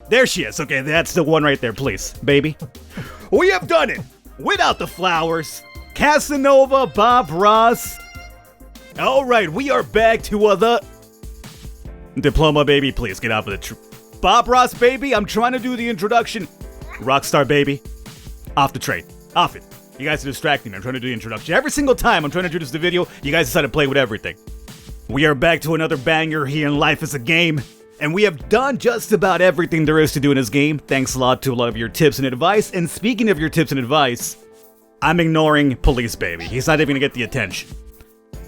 There she is. Okay, that's the one right there, please, baby. We have done it without the flowers. Casanova, Bob Ross. All right, we are back to the diploma, baby. Please get out of the Bob Ross, baby. I'm trying to do the introduction. Rockstar, baby. Off the train. Off it. You guys are distracting me. I'm trying to do the introduction. Every single time I'm trying to introduce the video, you guys decide to play with everything. We are back to another banger here in Life is a Game. And we have done just about everything there is to do in this game. Thanks a lot to a lot of your tips and advice. And speaking of your tips and advice, I'm ignoring Police Baby. He's not even gonna get the attention.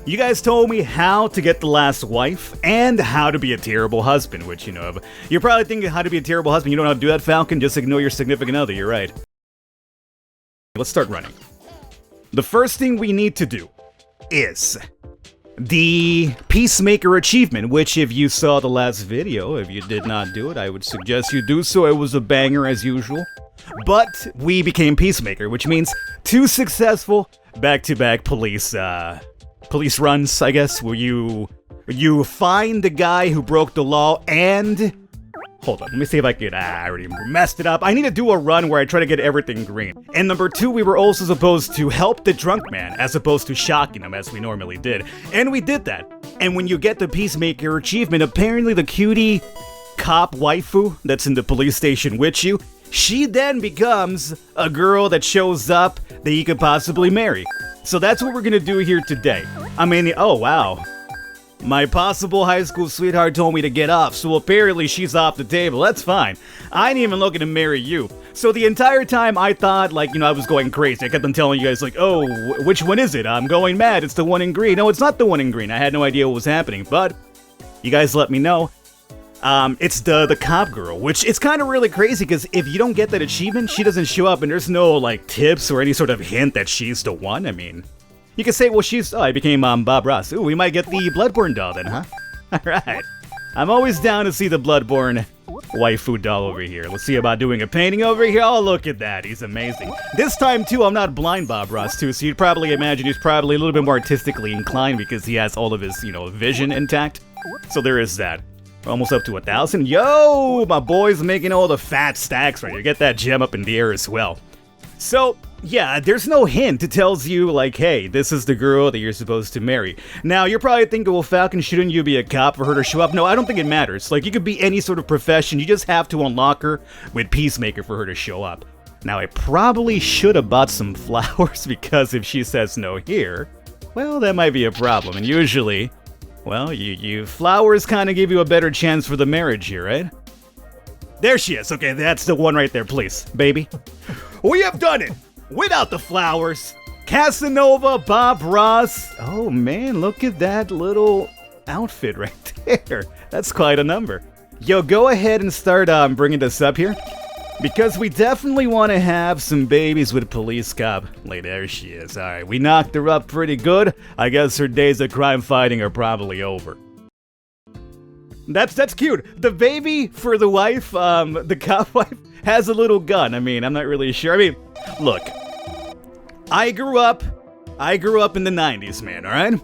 You guys told me how to get the last wife and how to be a terrible husband, which, you know, you're probably thinking how to be a terrible husband. You don't know how to do that, Falcon? Just ignore your significant other. You're right. Let's start running. The first thing we need to do is the Peacemaker Achievement, which if you saw the last video, if you did not do it, I would suggest you do so. It was a banger as usual. But we became Peacemaker, which means 2 successful back-to-back police runs, I guess, where you find the guy who broke the law and... Hold on, let me see if I can... I already messed it up. I need to do a run where I try to get everything green. And number 2, we were also supposed to help the drunk man, as opposed to shocking him, as we normally did. And we did that. And when you get the Peacemaker Achievement, apparently the cutie cop waifu that's in the police station with you, she then becomes a girl that shows up that you could possibly marry. So that's what we're gonna do here today. I mean, oh wow. My possible high school sweetheart told me to get off, so apparently she's off the table. That's fine. I ain't even looking to marry you. So the entire time I thought, like, you know, I was going crazy. I kept on telling you guys, like, oh, which one is it? I'm going mad. It's the one in green. No, it's not the one in green. I had no idea what was happening, but you guys let me know. It's the cop girl, which it's kind of really crazy because if you don't get that achievement, she doesn't show up and there's no, like, tips or any sort of hint that she's the one. I mean, you could say, well, I became, Bob Ross. Ooh, we might get the Bloodborne doll then, huh? Alright. I'm always down to see the Bloodborne waifu doll over here. Let's see about doing a painting over here. Oh, look at that. He's amazing. This time, too, I'm not blind Bob Ross, too, so you'd probably imagine he's probably a little bit more artistically inclined because he has all of his, you know, vision intact. So there is that. We're almost up to 1,000. Yo, my boy's making all the fat stacks right here. Get that gem up in the air as well. So, yeah, there's no hint. It tells you, like, hey, this is the girl that you're supposed to marry. Now, you're probably thinking, well, Falcon, shouldn't you be a cop for her to show up? No, I don't think it matters. Like, you could be any sort of profession. You just have to unlock her with Peacemaker for her to show up. Now, I probably should have bought some flowers because if she says no here, well, that might be a problem. And usually... well, you flowers kind of give you a better chance for the marriage here, right? There she is. Okay, that's the one right there, please, baby. We have done it without the flowers. Casanova, Bob Ross. Oh, man, look at that little outfit right there. That's quite a number. Yo, go ahead and start bringing this up here. Because we definitely want to have some babies with police cop. Like, there she is. Alright, we knocked her up pretty good. I guess her days of crime fighting are probably over. That's cute. The baby for the wife, the cop wife, has a little gun. I mean, I'm not really sure. I mean, look. I grew up in the 90s, man, alright?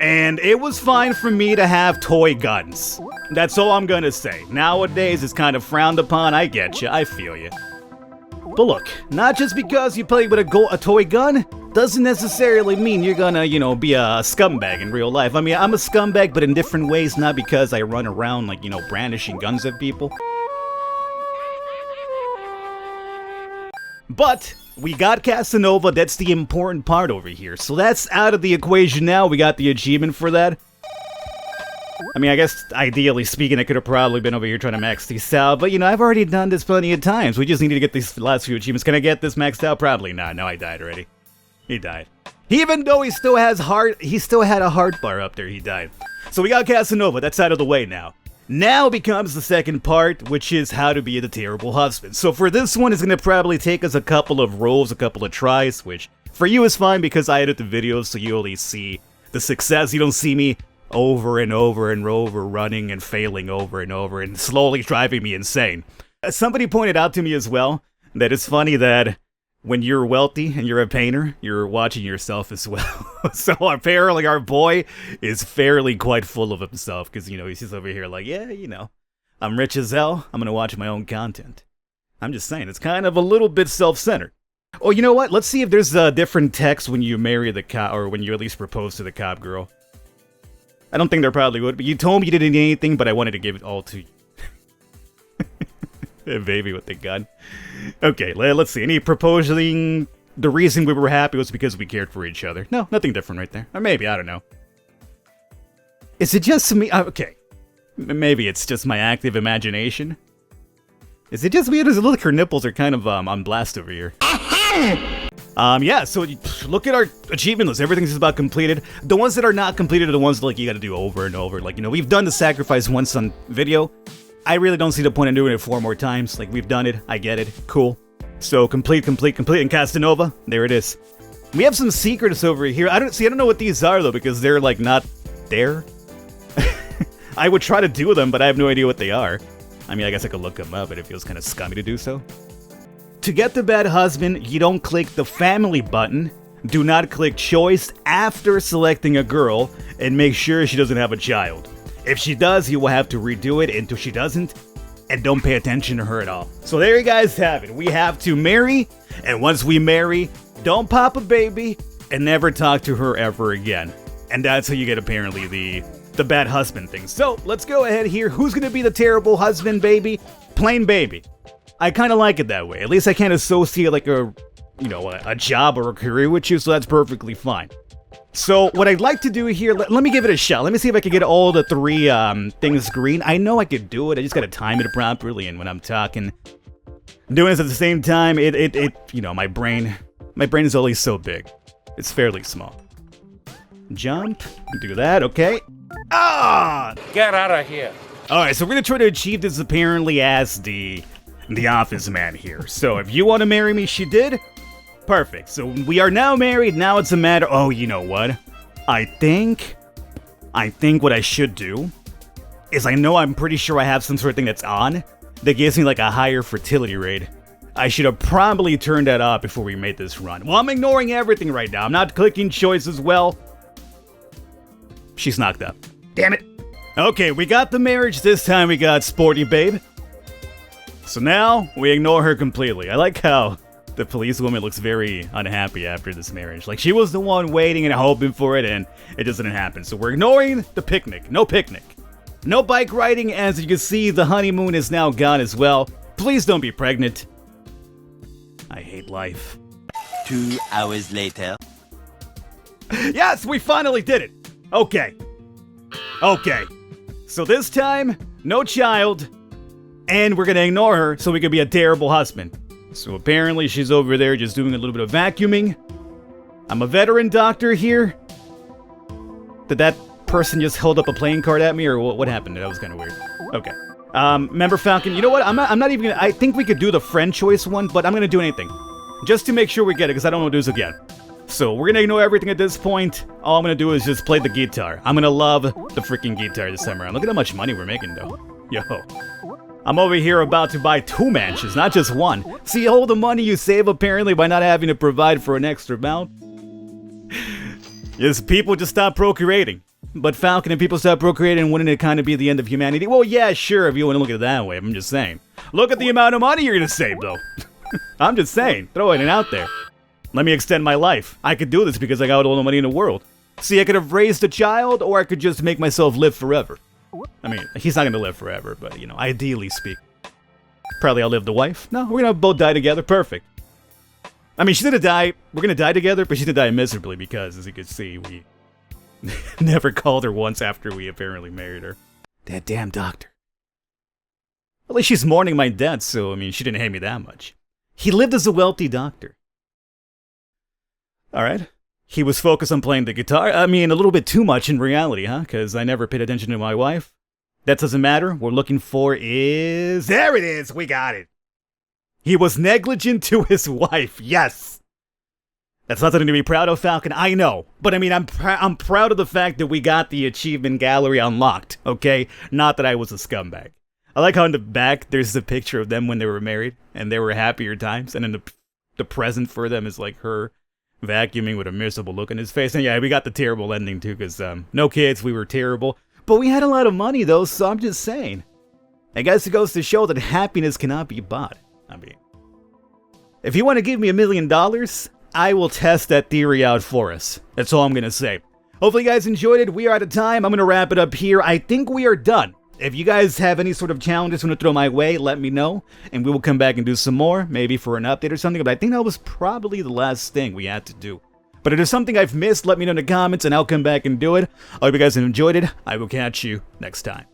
And it was fine for me to have toy guns. That's all I'm gonna say. Nowadays, it's kind of frowned upon. I get you. I feel you. But look, not just because you play with a toy gun doesn't necessarily mean you're gonna, you know, be a scumbag in real life. I mean, I'm a scumbag, but in different ways, not because I run around, like, you know, brandishing guns at people. But we got Casanova, that's the important part over here. So that's out of the equation now, we got the achievement for that. I mean, I guess, ideally speaking, I could have probably been over here trying to max these out, but, you know, I've already done this plenty of times. We just needed to get these last few achievements. Can I get this maxed out? Probably not. No, I died already. He died. Even though he still had a heart bar up there, he died. So we got Casanova, that's out of the way now. Now becomes the second part, which is how to be the terrible husband. So for this one, it's going to probably take us a couple of rolls, a couple of tries, which for you is fine because I edit the videos so you only see the success. You don't see me over and over and over running and failing over and over and slowly driving me insane. Somebody pointed out to me as well that it's funny that when you're wealthy and you're a painter, you're watching yourself as well. So apparently our boy is fairly quite full of himself because, you know, he's just over here like, yeah, you know, I'm rich as hell. I'm gonna watch my own content. I'm just saying, it's kind of a little bit self-centered. Oh, you know what? Let's see if there's a different text when you marry the cop, or when you at least propose to the cop girl. I don't think there probably would, but you told me you didn't need anything, but I wanted to give it all to you. Baby with the gun. Okay, let's see. Any proposing? The reason we were happy was because we cared for each other. No, nothing different right there. Or maybe, I don't know. Is it just me? Okay. Maybe it's just my active imagination. Is it just me? Does it look like her nipples are kind of on blast over here? Yeah, so look at our achievement list. Everything's just about completed. The ones that are not completed are the ones like you gotta do over and over. Like, you know, we've done the sacrifice once on video. I really don't see the point in doing it 4 more times. Like, we've done it. I get it. Cool. So, complete, and Casanova. There it is. We have some secrets over here. I don't know what these are, though, because they're, like, not there. I would try to do them, but I have no idea what they are. I mean, I guess I could look them up, but it feels kind of scummy to do so. To get the bad husband, you don't click the family button. Do not click choice after selecting a girl, and make sure she doesn't have a child. If she does, you will have to redo it until she doesn't, and don't pay attention to her at all. So there you guys have it. We have to marry, and once we marry, don't pop a baby, and never talk to her ever again. And that's how you get apparently the bad husband thing. So let's go ahead here. Who's gonna be the terrible husband, baby? Plain baby. I kind of like it that way. At least I can't associate like a job or a career with you, so that's perfectly fine. So what I'd like to do here, let me give it a shot. Let me see if I can get all the 3 things green. I know I could do it. I just gotta time it properly, and when I'm doing this at the same time, my brain is always so big. It's fairly small. Jump, do that, okay. Get out of here. Alright, so we're gonna try to achieve this apparently as the office man here. So if you want to marry me, she did. Perfect. So we are now married. Now it's a matter. Oh, you know what? I think what I should do is I'm pretty sure I have some sort of thing that's on that gives me like a higher fertility rate. I should have probably turned that off before we made this run. Well, I'm ignoring everything right now. I'm not clicking choice as well. She's knocked up. Damn it. Okay, we got the marriage. This time we got Sporty Babe. So now we ignore her completely. I like how the policewoman looks very unhappy after this marriage. Like, she was the one waiting and hoping for it, and it doesn't happen. So we're ignoring the picnic. No picnic. No bike riding. As you can see, the honeymoon is now gone as well. Please don't be pregnant. I hate life. 2 hours later. Yes, we finally did it. Okay. So this time, no child, and we're gonna ignore her so we can be a terrible husband. So apparently she's over there just doing a little bit of vacuuming. I'm a veteran doctor here. Did that person just hold up a playing card at me, or what happened? That was kind of weird. Okay. Member Falcon, you know what? I'm not even gonna... I think we could do the friend choice one, but I'm gonna do anything. Just to make sure we get it, because I don't want to do this again. So we're gonna ignore everything at this point. All I'm gonna do is just play the guitar. I'm gonna love the freaking guitar this time around. Look at how much money we're making, though. Yo. I'm over here about to buy 2 mansions, not just 1. See all the money you save apparently by not having to provide for an extra amount? Yes, people just stop procreating. But Falcon and people stop procreating, wouldn't it kind of be the end of humanity? Well, yeah, sure, if you want to look at it that way. I'm just saying. Look at the amount of money you're gonna save, though. I'm just saying. Throwing it out there. Let me extend my life. I could do this because I got all the money in the world. See, I could have raised a child, or I could just make myself live forever. I mean, he's not gonna live forever, but, you know, ideally speak. Probably outlive the wife. No, we're gonna both die together. Perfect. I mean, she's gonna die. We're gonna die together, but she's gonna die miserably because, as you can see, we never called her once after we apparently married her. That damn doctor. At least she's mourning my death, so, I mean, she didn't hate me that much. He lived as a wealthy doctor. Alright. He was focused on playing the guitar. I mean, a little bit too much in reality, huh? Because I never paid attention to my wife. That doesn't matter. What we're looking for is... There it is! We got it! He was negligent to his wife. Yes! That's nothing to be proud of, Falcon. I know. But I mean, I'm proud of the fact that we got the achievement gallery unlocked, okay? Not that I was a scumbag. I like how in the back, there's a picture of them when they were married, and they were happier times, and then the present for them is like her vacuuming with a miserable look on his face. And yeah, we got the terrible ending too, because no kids, we were terrible. But we had a lot of money though, so I'm just saying. I guess it goes to show that happiness cannot be bought. I mean, if you want to give me $1 million, I will test that theory out for us. That's all I'm going to say. Hopefully you guys enjoyed it. We are out of time. I'm going to wrap it up here. I think we are done. If you guys have any sort of challenges you want to throw my way, let me know, and we will come back and do some more, maybe for an update or something, but I think that was probably the last thing we had to do. But if there's something I've missed, let me know in the comments, and I'll come back and do it. I hope you guys have enjoyed it. I will catch you next time.